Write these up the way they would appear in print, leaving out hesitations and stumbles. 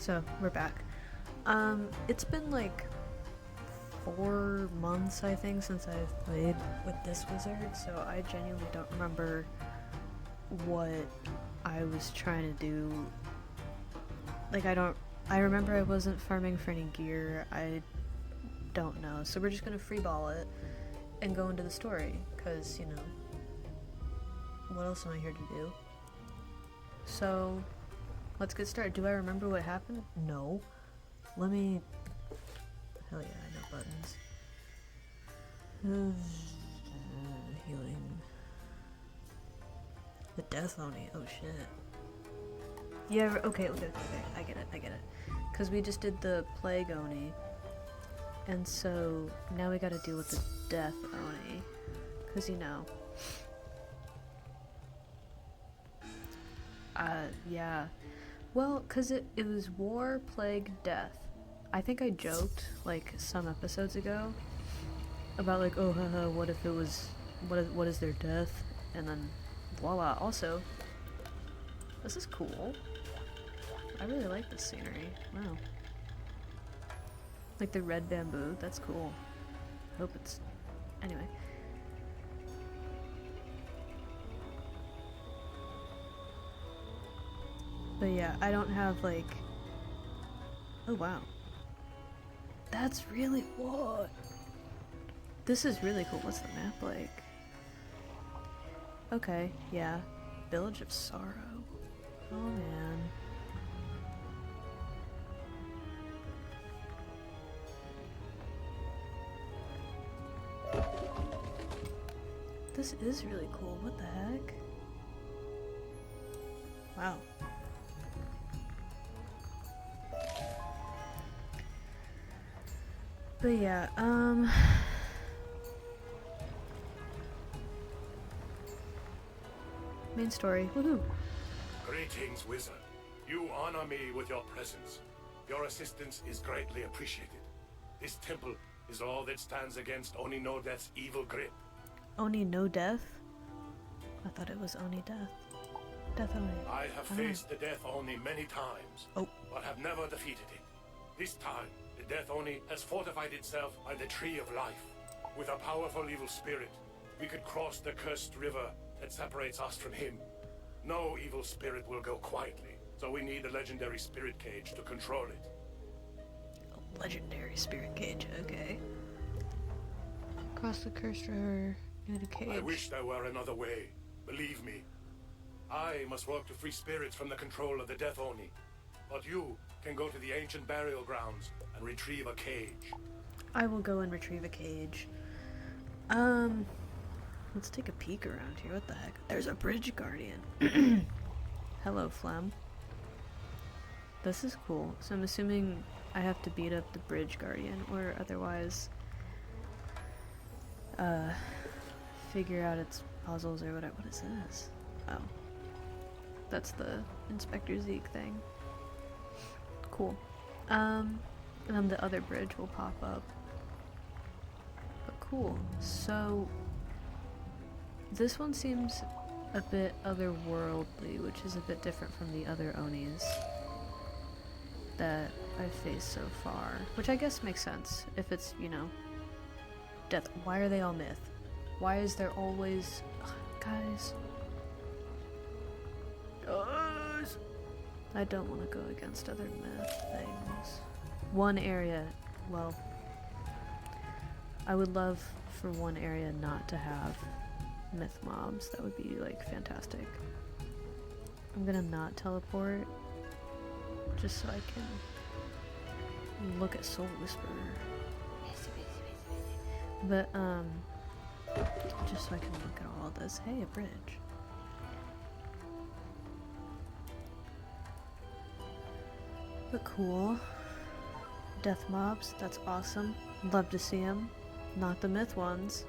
So, we're back. It's been like 4 months, I think, since I've played with this wizard, so I genuinely don't remember what I was trying to do. Like, I remember I wasn't farming for any gear. I don't know. So we're just gonna freeball it and go into the story, because, you know, what else am I here to do? So, let's get started. Do I remember what happened? No. Let me... Hell yeah, I know buttons. Healing. The Death Oni. Oh shit. Yeah, okay, I get it. Because we just did the Plague Oni. And so, now we gotta deal with the Death Oni. Because, you know... yeah. Well, because it was War, Plague, Death. I think I joked, like, some episodes ago about, like, oh, haha, what if it was... What is their death? And then, voila. Also, this is cool. I really like this scenery. Wow. Like the red bamboo, that's cool. I hope it's... Anyway. But yeah, I don't have like... Oh wow. That's really... What? This is really cool. What's the map like? Okay, yeah. Village of Sorrow. Oh man. This is really cool. What the heck? Wow. But yeah, main story. Woohoo! Greetings, wizard. You honor me with your presence. Your assistance is greatly appreciated. This temple is all that stands against Oni no Death's evil grip. Oni no death? I thought it was Oni death. Death Oni. I have faced the Death Oni many times, but have never defeated it. This time, the Death Oni has fortified itself by the Tree of Life. With a powerful evil spirit, we could cross the cursed river that separates us from him. No evil spirit will go quietly, so we need a legendary spirit cage to control it. A legendary spirit cage, okay. Cross the cursed river, near the cage. I wish there were another way. Believe me. I must work to free spirits from the control of the Death Oni. But you can go to the ancient burial grounds and retrieve a cage. I will go and retrieve a cage. Let's take a peek around here. What the heck? There's a bridge guardian. Hello, Flem. This is cool. So I'm assuming I have to beat up the bridge guardian, or otherwise, figure out its puzzles or whatever. What is this? Oh. That's the Inspector Zeke thing. Cool. And then the other bridge will pop up. But cool. So, this one seems a bit otherworldly, which is a bit different from the other Onis that I've faced so far. Which I guess makes sense, if it's, you know, death. Why are they all myth? Why is there always... Ugh, guys. I don't want to go against other myth things. One area, well, I would love for one area not to have myth mobs. That would be, like, fantastic. I'm gonna not teleport, just so I can look at Soul Whisperer. But, just so I can look at all of this. Hey, a bridge. But cool. Death mobs, that's awesome. Love to see them. Not the myth ones.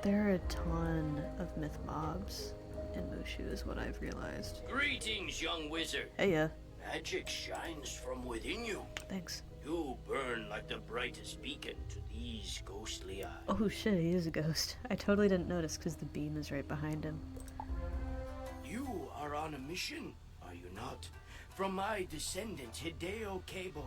There are a ton of myth mobs in Mooshu, is what I've realized. Greetings, young wizard. Heya. Magic shines from within you. Thanks. You burn like the brightest beacon to these ghostly eyes. Oh shit, he is a ghost. I totally didn't notice because the beam is right behind him. You are on a mission, are you not? From my descendant, Hideo Kebo,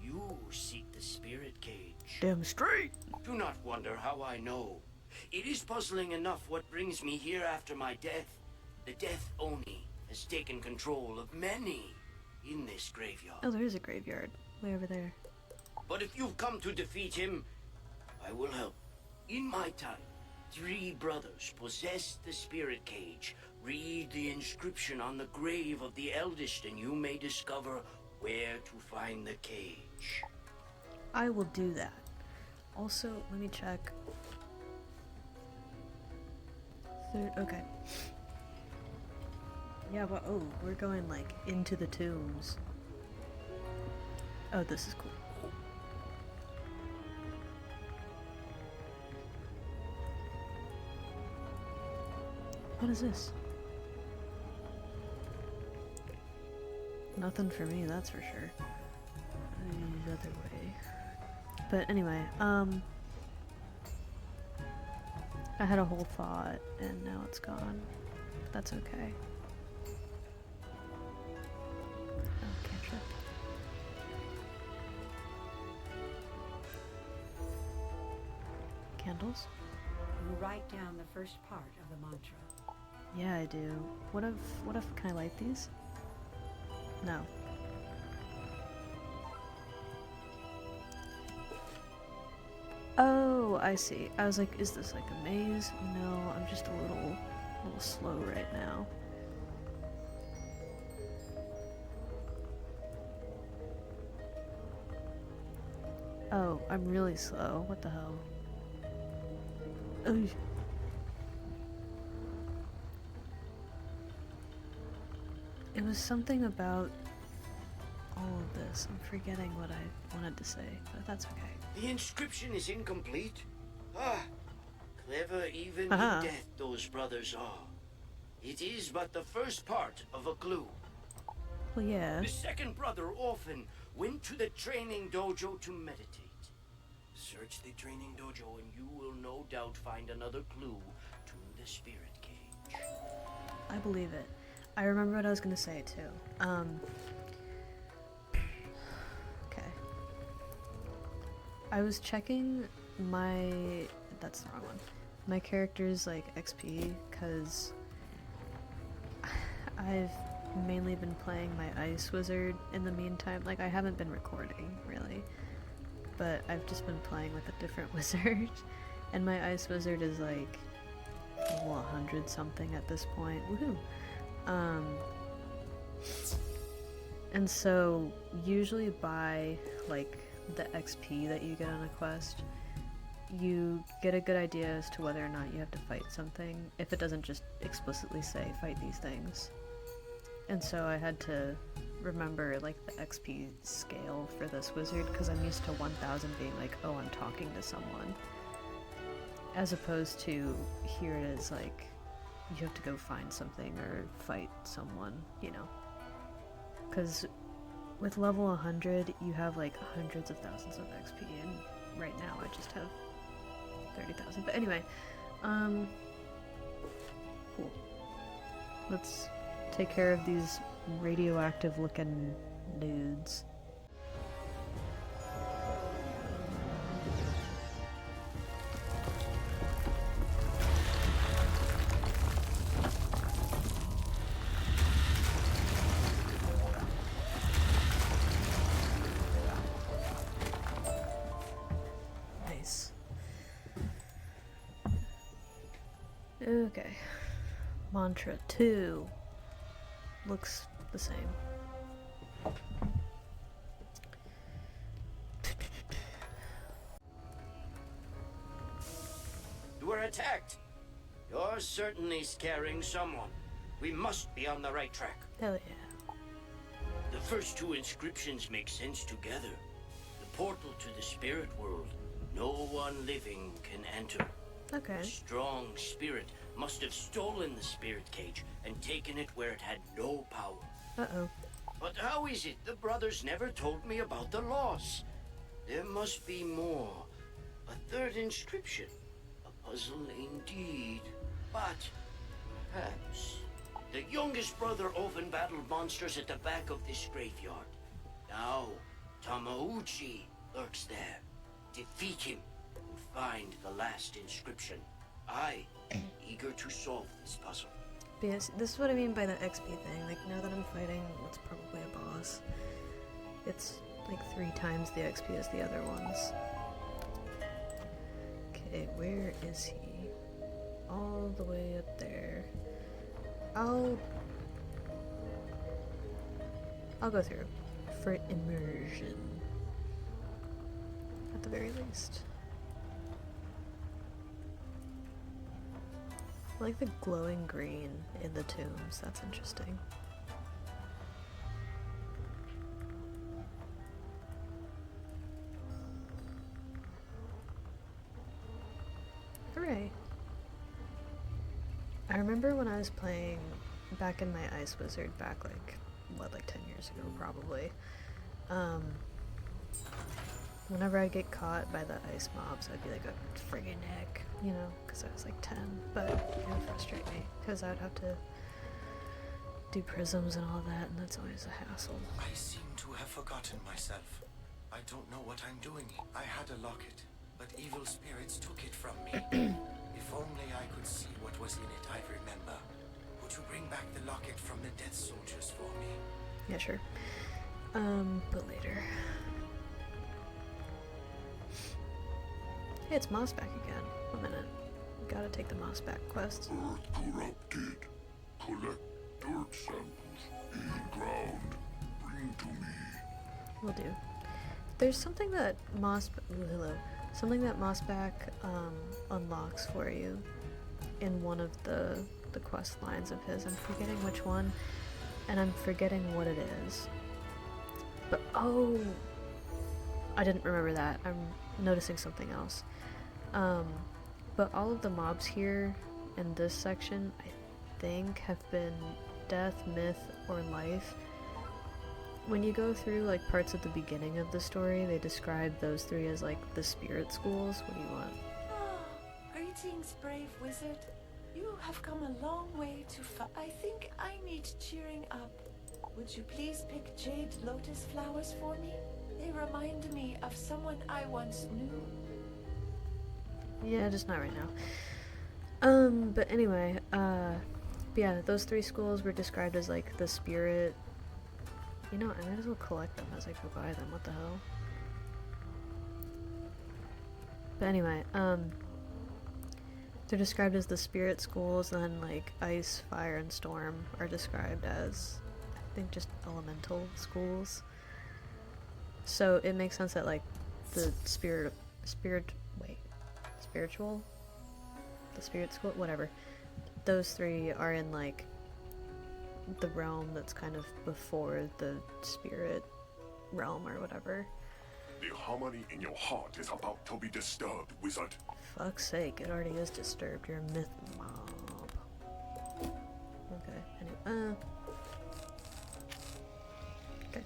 you seek the spirit cage. Damn straight. Do not wonder how I know. It is puzzling enough what brings me here after my death. The Death Oni has taken control of many in this graveyard. Oh, there is a graveyard way over there. But if you've come to defeat him, I will help. In my time, 3 brothers possessed the spirit cage. Read the inscription on the grave of the eldest, and you may discover where to find the cage. I will do that. Also, let me check. Okay. Yeah, but oh, we're going like into the tombs. Oh, this is cool. What is this? Nothing for me, that's for sure. The other way. But anyway, I had a whole thought and now it's gone. But that's okay. Oh, cantrip. Candles? You write down the first part of the mantra. Yeah, I do. What if, can I light these? No. Oh, I see. I was like, is this like a maze? No, I'm just a little slow right now. Oh, I'm really slow. What the hell? Ugh. It was something about all of this. I'm forgetting what I wanted to say, but that's okay. The inscription is incomplete. Ah, clever even in death those brothers are. It is but the first part of a clue. Well, yeah. The second brother often went to the training dojo to meditate. Search the training dojo and you will no doubt find another clue to the spirit cage. I believe it. I remember what I was gonna say too. Okay. I was checking my... that's the wrong one. My character's like XP, cause I've mainly been playing my Ice Wizard in the meantime. Like, I haven't been recording, really. But I've just been playing with a different wizard. And my Ice Wizard is like, level 100 something at this point. Woohoo! And so, usually by, like, the XP that you get on a quest, you get a good idea as to whether or not you have to fight something, if it doesn't just explicitly say, fight these things. And so I had to remember, like, the XP scale for this wizard, because I'm used to 1000 being like, oh, I'm talking to someone. As opposed to, here it is, like, you have to go find something or fight someone, you know. Because with level 100, you have, like, hundreds of thousands of XP, and right now I just have 30,000. But anyway, cool. Let's take care of these radioactive looking dudes. Nice. Okay. Mantra 2. Looks the same. You were attacked. You're certainly scaring someone. We must be on the right track. Hell yeah. The first 2 inscriptions make sense together. The portal to the spirit world. No one living can enter. Okay. A strong spirit must have stolen the spirit cage and taken it where it had no power. Uh-oh. But how is it the brothers never told me about the loss? There must be more. A 3rd inscription. A puzzle indeed. But perhaps The youngest brother often battled monsters at the back of this graveyard. Now, Tamauchi lurks there. Defeat him and find the last inscription. I am eager to solve this puzzle. But yes, this is what I mean by the XP thing. Like, now that I'm fighting what's probably a boss, it's like 3 times the XP as the other ones. Okay, where is he? All the way up there. I'll go through for immersion at the very least. I like the glowing green in the tombs. That's interesting. Hooray! I remember when I was playing back in my Ice Wizard back like 10 years ago probably. Whenever I'd get caught by the ice mobs, I'd be like, a friggin' heck, you know, because I was like 10, but it would frustrate me because I would have to do prisms and all that, and that's always a hassle. I seem to have forgotten myself. I don't know what I'm doing. I had a locket, but evil spirits took it from me. If only I could see what was in it, I'd remember. Would you bring back the locket from the dead soldiers for me? Yeah, sure. But later. Hey, it's Moss back again. 1 minute. Gotta take the Moss back quest. Earth corrupted. Collect dirt samples in ground. Bring to me. Will do. There's something that Mossback unlocks for you in one of the quest lines of his. I'm forgetting which one, and I'm forgetting what it is. But oh, I didn't remember that. I'm noticing something else. But all of the mobs here in this section, I think, have been death, myth, or life. When you go through like parts at the beginning of the story, they describe those 3 as like the spirit schools. What do you want? Greetings, brave wizard. You have come a long way to I think I need cheering up. Would you please pick jade lotus flowers for me? They remind me of someone I once knew. Yeah, just not right now. But anyway, yeah, those 3 schools were described as like the spirit. You know, I might as well collect them as I go by them. What the hell? But anyway, they're described as the spirit schools, and then like ice, fire, and storm are described as, I think, just elemental schools. So it makes sense that like the spiritual, the spirit school, whatever, those 3 are in like the realm that's kind of before the spirit realm or whatever. The harmony in your heart is about to be disturbed, wizard. Fuck's sake, it already is disturbed. You're a myth mob. Okay, anyway, okay.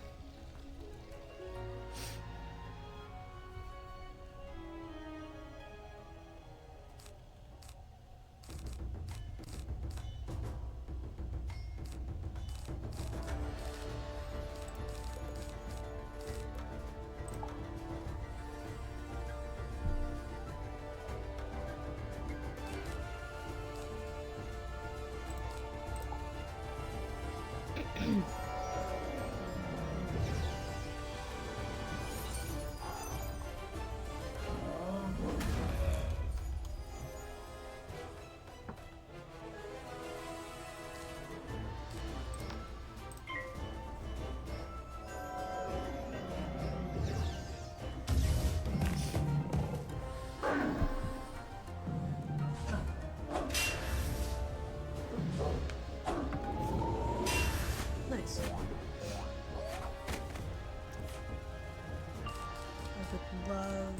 Nice. I would love,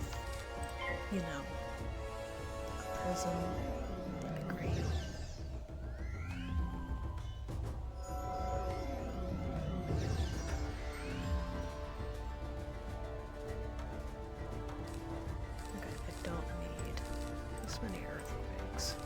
you know, a prism. That'd be great. Okay, I don't need this many earthquakes.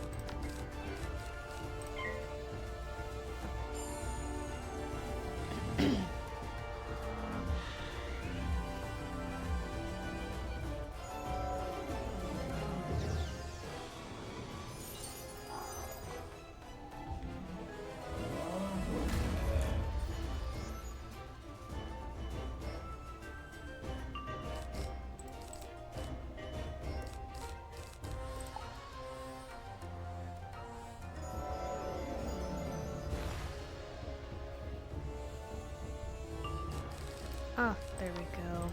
Ah, there we go.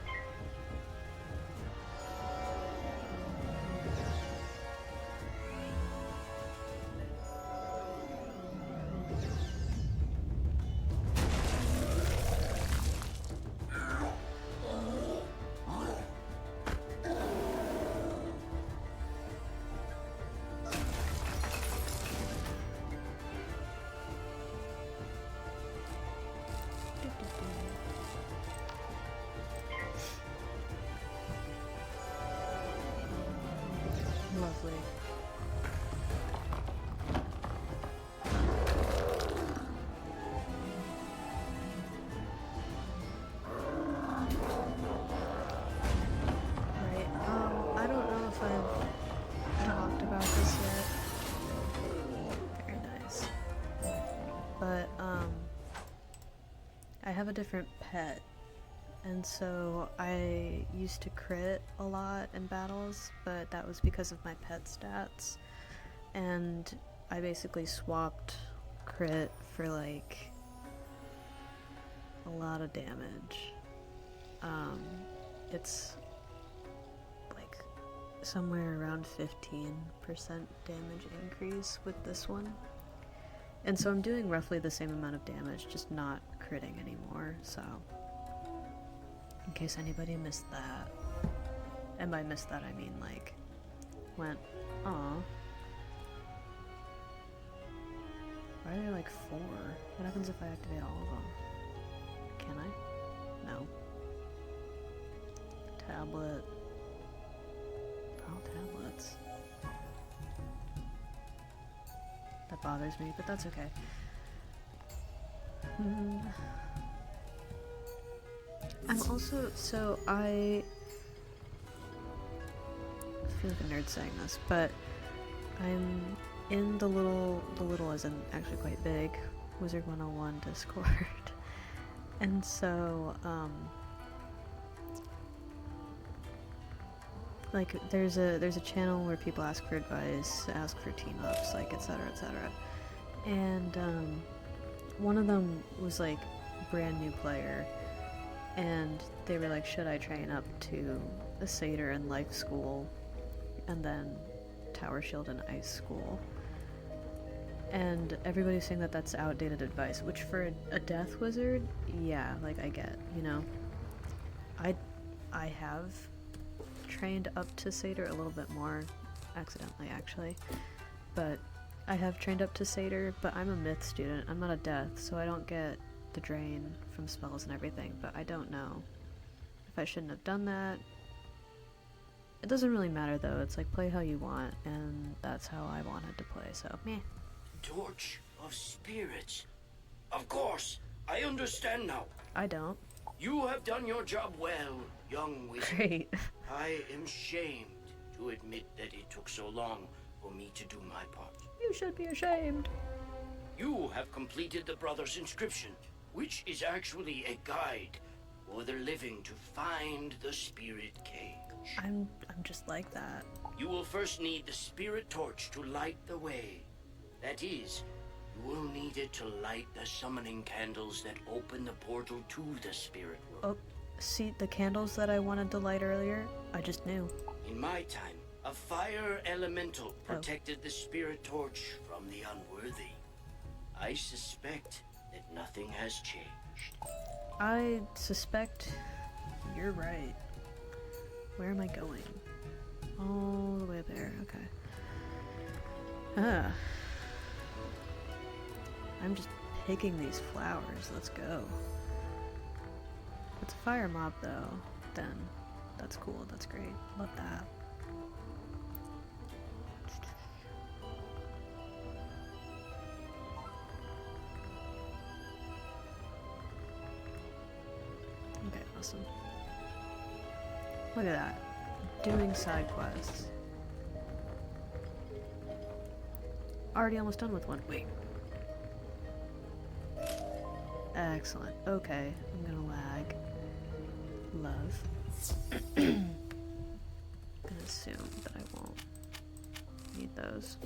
Lovely. Right, I don't know if I've talked about this yet. Very nice. But, I have a different pet. And so I used to crit a lot in battles, but that was because of my pet stats. And I basically swapped crit for like a lot of damage. It's like somewhere around 15% damage increase with this one. And so I'm doing roughly the same amount of damage, just not critting anymore, so in case anybody missed that. And by missed that, I mean, like, went, aw. Why are there, like, 4? What happens if I activate all of them? Can I? No. Tablet. Oh, tablets. That bothers me, but that's okay. I'm also, so I feel like a nerd saying this, but I'm in the little isn't actually quite big, Wizard101 Discord. And so, like, there's a channel where people ask for advice, ask for team-ups, like, etc., etc. And, one of them was, like, brand new player, and they were like, should I train up to a satyr in life school, and then tower shield and ice school? And everybody's saying that that's outdated advice, which for a death wizard, yeah, like, I get, you know. I have trained up to satyr a little bit more, accidentally actually, but I have trained up to satyr, but I'm a myth student, I'm not a death, so I don't get the drain from spells and everything, but I don't know if I shouldn't have done that. It doesn't really matter though, it's like, play how you want, and that's how I wanted to play, so meh. Torch of Spirits. Of course, I understand now. I don't. You have done your job well, young wizard. Great. I am shamed to admit that it took so long for me to do my part. You should be ashamed. You have completed the Brother's inscription, which is actually a guide for the living to find the spirit cage. I'm just like that. You will first need the spirit torch to light the way. That is, you will need it to light the summoning candles that open the portal to the spirit world. Oh, see, the candles that I wanted to light earlier, I just knew. In my time, a fire elemental protected the spirit torch from the unworthy. I suspect that nothing has changed. I suspect you're right. Where am I going? All the way up there, okay. I'm just picking these flowers, let's go. If it's a fire mob though, then that's cool, that's great. Love that. Okay, awesome. Look at that. Doing side quests. Already almost done with one. Wait. Excellent. Okay, I'm gonna lag. Love. I'm gonna assume that I won't need those.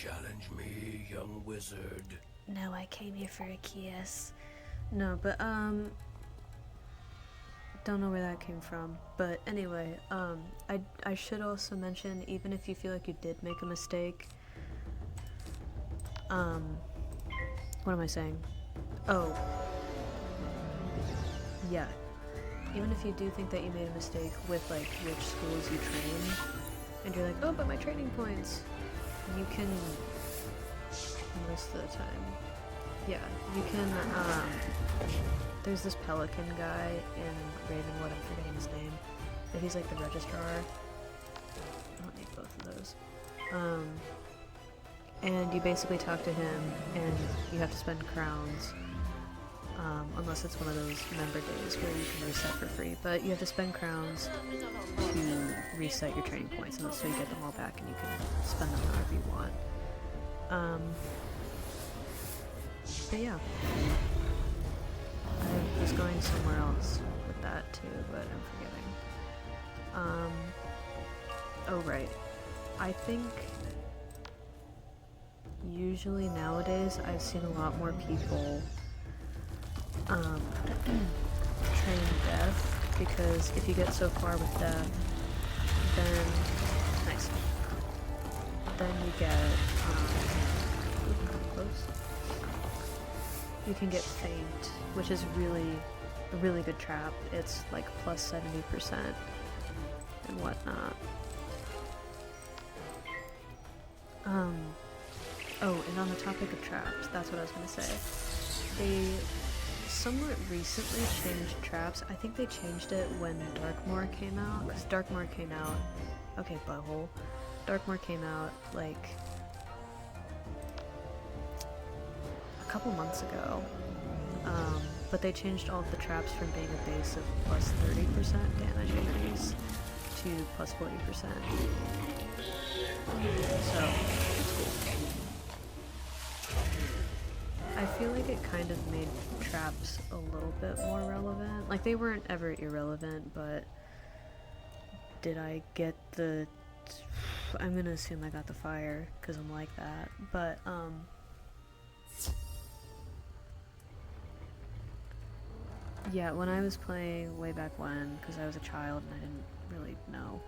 challenge me, young wizard? No, I came here for a kiss. No, but, don't know where that came from. But anyway, I should also mention, even if you feel like you did make a mistake, what am I saying? Oh. Yeah. Even if you do think that you made a mistake with, like, which schools you train, and you're like, oh, but my training points, you can, most of the time, yeah, you can, there's this pelican guy in Ravenwood, I'm forgetting his name, but he's like the registrar. I don't need both of those. And you basically talk to him, and you have to spend crowns, unless it's one of those member days where you can reset for free, but you have to spend crowns to reset your training points, and so you get them all back and you can spend them however you want. But yeah. I was going somewhere else with that too, but I'm forgetting. Oh right. I think usually nowadays I've seen a lot more people train death, because if you get so far with death, then nice. Then you get close. You can get faint, which is a really good trap. It's like plus 70% and whatnot. Oh, and on the topic of traps, that's what I was gonna say. They somewhat recently changed traps. I think they changed it when Darkmoor came out, because Darkmoor came out, okay, butthole. Darkmoor came out, like, a couple months ago. But they changed all of the traps from being a base of plus 30% damage increase to plus 40%. So, it's cool. I feel like it kind of made traps a little bit more relevant. Like, they weren't ever irrelevant, but did I get the... I'm gonna assume I got the fire, because I'm like that, but, yeah, when I was playing way back when, because I was a child and I didn't really know,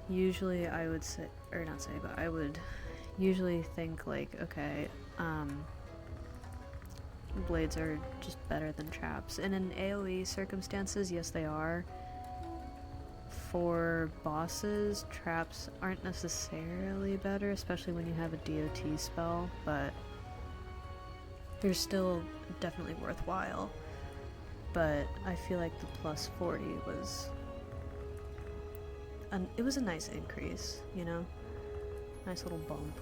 usually I would say, or not say, but I would usually think like, okay, blades are just better than traps. And in AoE circumstances, yes they are. For bosses, traps aren't necessarily better, especially when you have a DOT spell, but they're still definitely worthwhile. But I feel like the plus 40 was... it was a nice increase, you know? Nice little bump.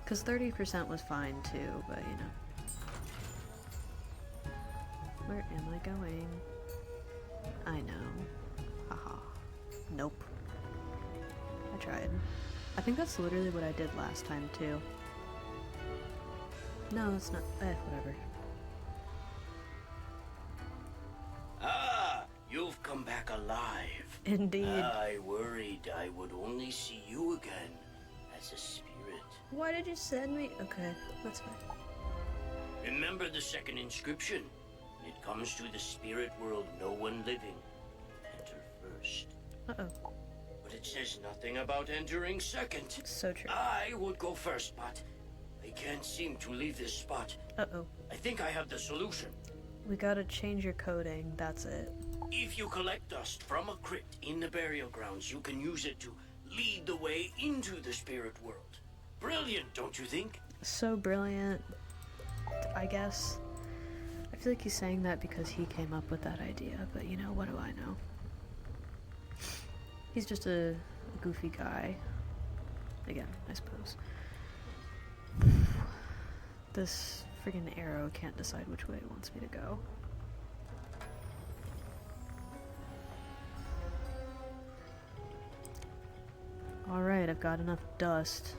Because 30% was fine too, but you know. Where am I going? I know. Haha. Nope. I tried. I think that's literally what I did last time too. No, it's not. Whatever. Ah, you've come back alive. Indeed. I worried I would only see you again as a spirit. Why did you send me? Okay, that's fine. Remember the second inscription? When it comes to the spirit world, no one living. Enter first. Uh-oh. But it says nothing about entering second. So true. I would go first, but I can't seem to leave this spot. Uh-oh. I think I have the solution. We gotta change your coding, that's it. If you collect dust from a crypt in the burial grounds, you can use it to lead the way into the spirit world. Brilliant, don't you think? So brilliant, I guess. I feel like he's saying that because he came up with that idea, but you know, what do I know? He's just a goofy guy. Again, I suppose. This friggin' arrow can't decide which way it wants me to go. Alright, I've got enough dust.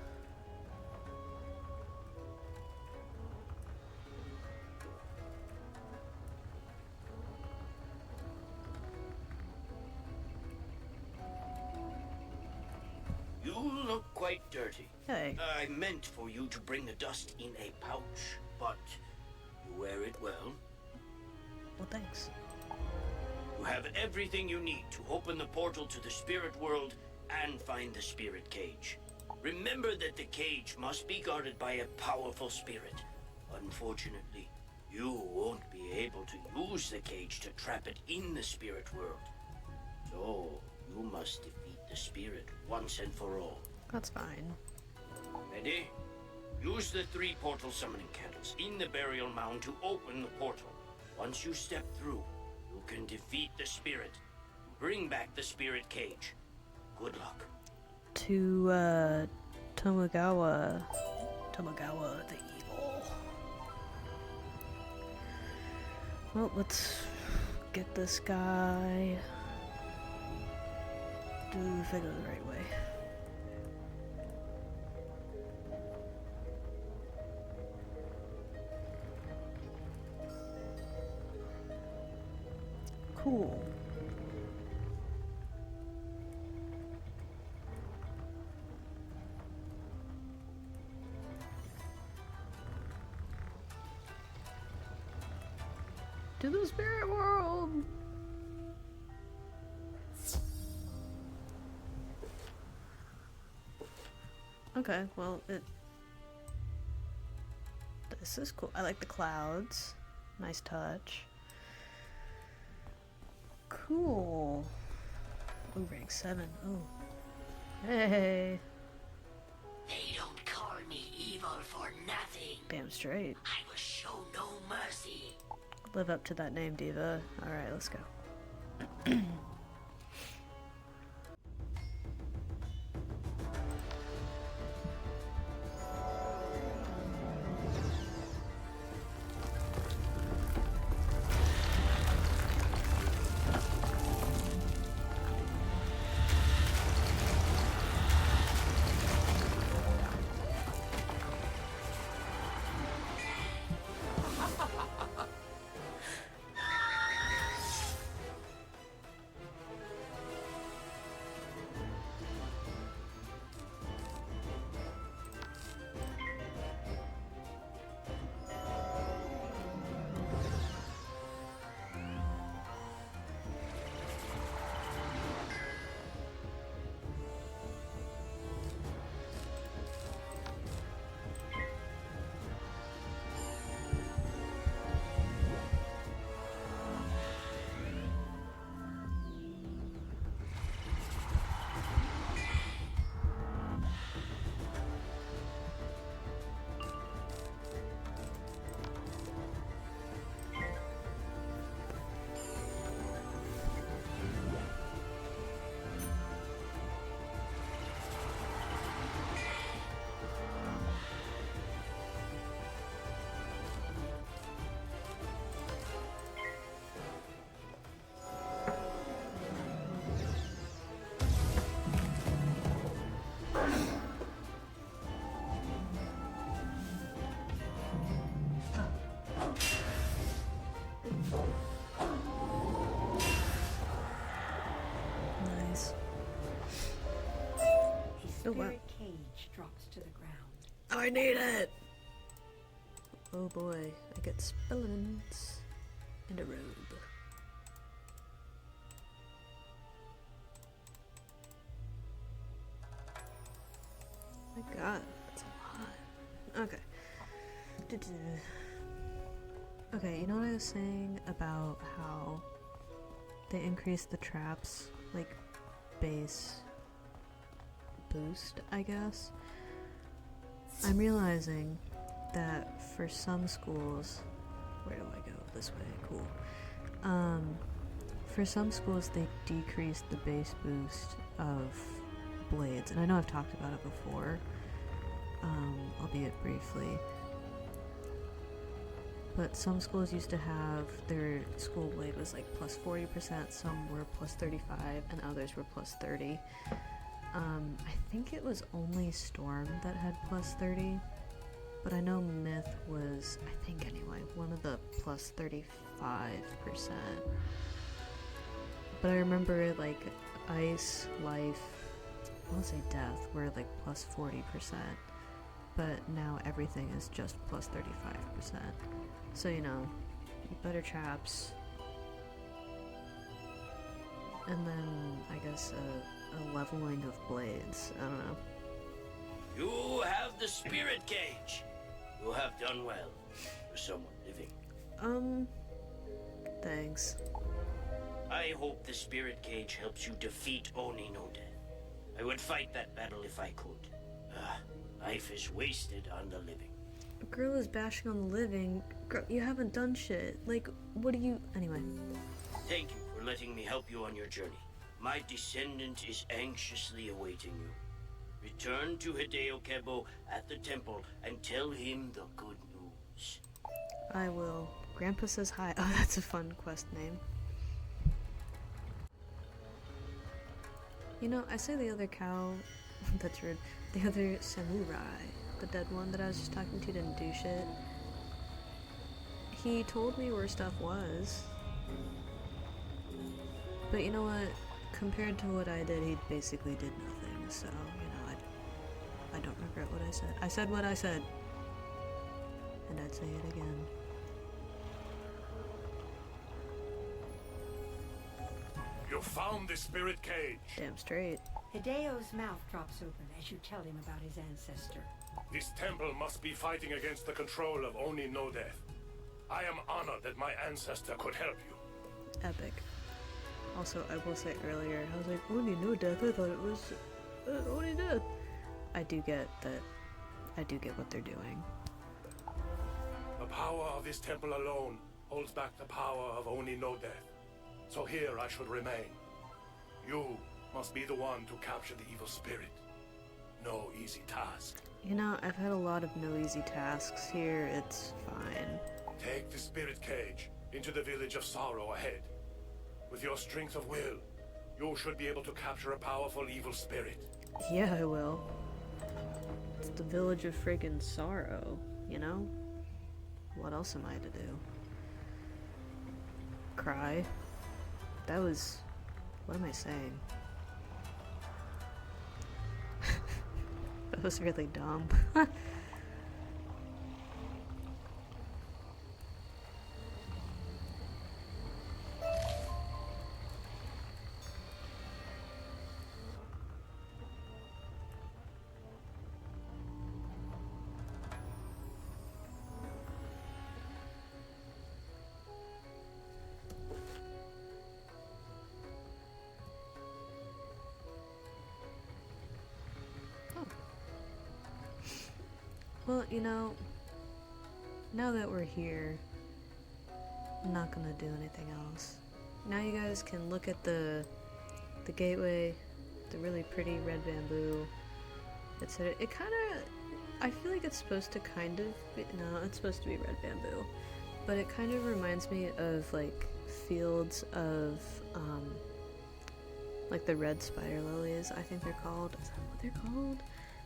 look quite dirty. Hey. I meant for you to bring the dust in a pouch, but you wear it well. Well, thanks. You have everything you need to open the portal to the spirit world and find the spirit cage. Remember that the cage must be guarded by a powerful spirit. Unfortunately, you won't be able to use the cage to trap it in the spirit world. So, you must defeat the spirit once and for all. That's fine. Ready? Use the 3 portal summoning candles in the burial mound to open the portal. Once you step through, you can defeat the spirit. Bring back the spirit cage. Good luck. To, Tomogawa the Evil. Well, let's get this guy. Do if I go the right way. Cool. To the spirit world. Okay, well, this is cool. I like the clouds. Nice touch. Cool. Ooh, rank 7. Oh. Hey. They don't call me evil for nothing. Damn straight. I will show no mercy. Live up to that name, Diva. Alright, let's go. Nice. A Oh, wow. spirit cage drops to the ground. I need it! Oh boy, I get spellings and a robe. My god, that's a lot. Okay. Okay, you know what I was saying about how they increased the traps, like, base boost, I guess? I'm realizing that for some schools, where do I go? This way, cool. For some schools they decreased the base boost of blades, and I know I've talked about it before, albeit briefly. But some schools used to have their school blade was like plus 40%, some were plus 35, and others were plus 30. I think it was only Storm that had plus 30, but I know Myth was, I think anyway, one of the plus 35%. But I remember like Ice, Life, won't say death, we're like plus 40%, but now everything is just plus 35%. So, you know, better traps, and then I guess a leveling of blades. I don't know. You have the spirit cage. You have done well for someone living. Thanks. I hope the spirit cage helps you defeat Oni no Death. I would fight that battle if I could. Life is wasted on the living. A girl is bashing on the living. Girl, you haven't done shit. Like, what do you... Anyway. Thank you for letting me help you on your journey. My descendant is anxiously awaiting you. Return to Hideo Kebo at the temple and tell him the good news. I will. Grandpa says hi. Oh, that's a fun quest name. You know, I say the other cow... that's rude. The other samurai, the dead one that I was just talking to, didn't do shit. He told me where stuff was. But you know what? Compared to what I did, he basically did nothing. So, you know, I don't regret what I said. I said what I said. And I'd say it again. You found the spirit cage. Damn straight. Hideo's mouth drops open as you tell him about his ancestor. This temple must be fighting against the control of Oni no Death. I am honored that my ancestor could help you. Epic. Also, I will say earlier, I was like, Oni no Death, I thought it was Oni Death. I do get that. I do get what they're doing. The power of this temple alone holds back the power of Oni no Death. So here I should remain. You must be the one to capture the evil spirit. No easy task. You know, I've had a lot of no easy tasks here. It's fine. Take the spirit cage into the village of sorrow ahead. With your strength of will, you should be able to capture a powerful evil spirit. Yeah, I will. It's the village of friggin' sorrow, you know? What else am I to do? Cry? That was... What am I saying? That was really dumb. Well, you know, now that we're here, I'm not gonna do anything else. Now you guys can look at the gateway, the really pretty red bamboo, etc. It kind of, I feel like it's supposed to kind of be, no, it's supposed to be red bamboo, but it kind of reminds me of like fields of, like the red spider lilies, I think they're called. Is that what they're called?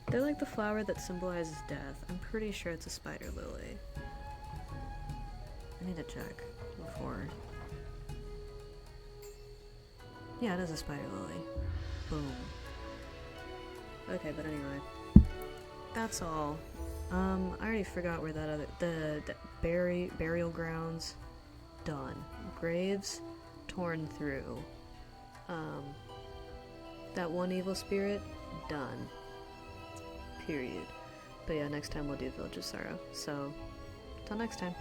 They're like the flower that symbolizes death. I'm pretty sure it's a spider lily. I need to check before. Yeah, it is a spider lily. Boom. Okay, but anyway. That's all. I already forgot where that other... The burial grounds. Done. Graves. Torn through. That one evil spirit. Done. Period. But yeah, next time we'll do Village of Sorrow. So, till next time.